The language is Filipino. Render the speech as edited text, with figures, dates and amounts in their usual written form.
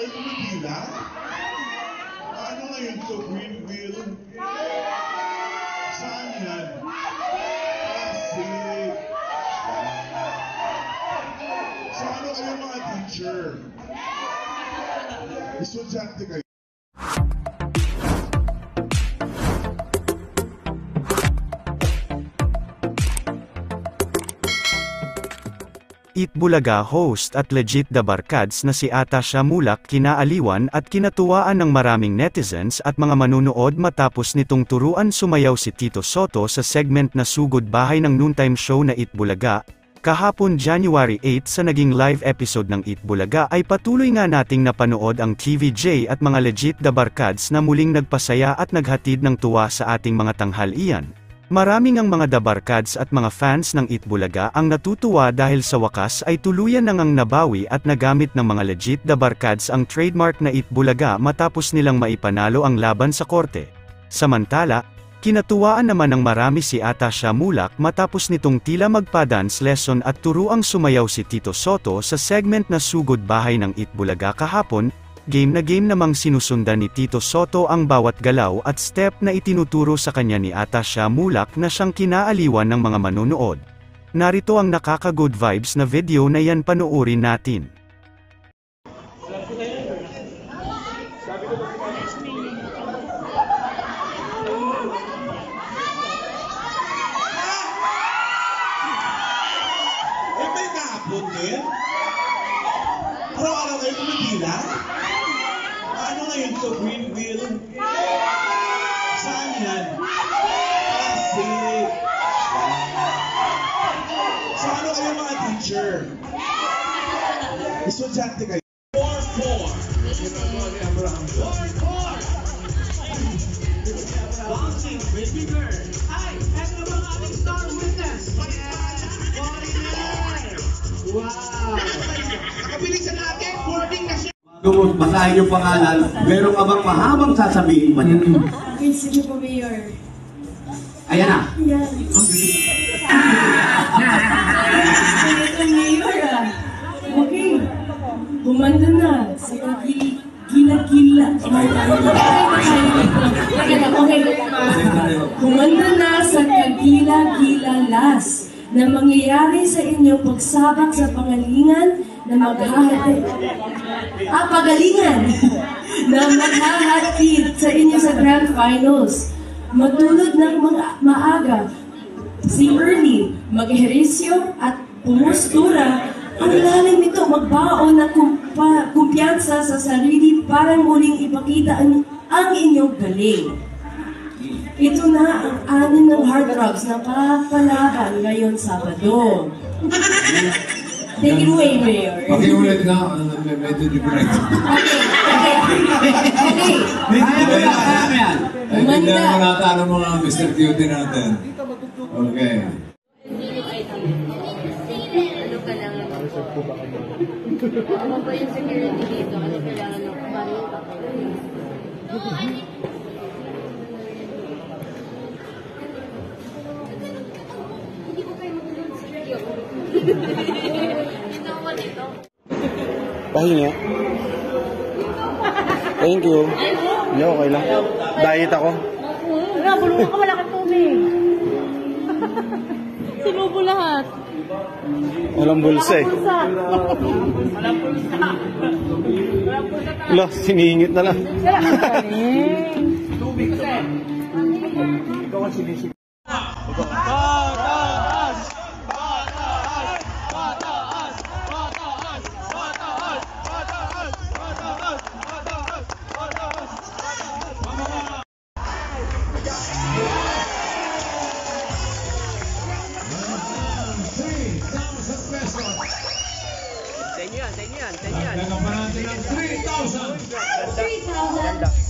kayo kumagila? Ano ngayon to? Green wheel? Saan yan? Pasig. So ano kayo mga teacher? Estudyante kayo? Itbulaga host at legit the barkads na si Atasha Mulak kinaaliwan at kinatuwaan ng maraming netizens at mga manunood matapos nitong turuan sumayaw si Tito Sotto sa segment na Sugod Bahay ng noontime show na Itbulaga. Kahapon January 8 sa naging live episode ng Itbulaga ay patuloy nga nating napanood ang TVJ at mga legit the barkads na muling nagpasaya at naghatid ng tuwa sa ating mga tanghalian. Maraming ang mga dabarkads at mga fans ng Itbulaga ang natutuwa dahil sa wakas ay tuluyan nang nabawi at nagamit ng mga legit dabarkads ang trademark na Itbulaga matapos nilang maipanalo ang laban sa korte. Samantala, kinatuwaan naman ng marami si Atasha Mulak matapos nitong tila magpa-dance lesson at turuang sumayaw si Tito Sotto sa segment na Sugod Bahay ng Itbulaga kahapon. Game namang sinusundan ni Tito Sotto ang bawat galaw at step na itinuturo sa kanya ni Atasha Mulak na siyang kinaaliwan ng mga manunood. Narito ang nakaka-good vibes na video na yan, panoorin natin. May kahapon din? Araw-araw kayo kumagila? Ano ngayon to? Green wheel? Saan yan? Pasig. So ano kayo mga teacher? Estudyante kayo? 4-4. Bouncing baby girl. Hi! Eto ba ang aming star witness? Wow! Nakabilisan natin, boarding na siya. Kung basahin yung pangalan, meron ka bang mahabang sasabihin pa niya? Okay, sige po, Mayor. Ayan na. Ayan. Ito, Mayor, ah. Okay. Humanda na sa kagila-gila. Okay. Humanda na sa kagila-gilalas na mangyayari sa inyo pagsabak sa pagalingan na maghahatid na maghahatid sa inyo sa Grand Finals. Matulog ng maaga, si Ernie, mag-eherisyo at pumustura. Ang lalim nito, magbaon ng kumpiyansa sa sarili para muling ipakita ang inyong galing. Ito na ang anim ng hard drugs na papalaban ngayon Sabado. Take it away, Mayor. Pakiulit na, medyo different. Okay. Kaya mo yan. Hindi na manatalo mga Mr. Cutie natin. Okay. Ano kailangan mo? Ano ba yung security dito? Ano kailangan mo? Hindi ko kayo matulog sa radio. Dito ako dito. Pahinga. Thank you. Hindi, okay lang. Diet ako. Wala, bulungan ka, wala kang tubig. Sinubo lahat. Walang bulsa eh. Walang bulsa. Wala, siningit na lang. Tubig kasi. Ikaw ang sinisip. Nagawa natin ng 3,000.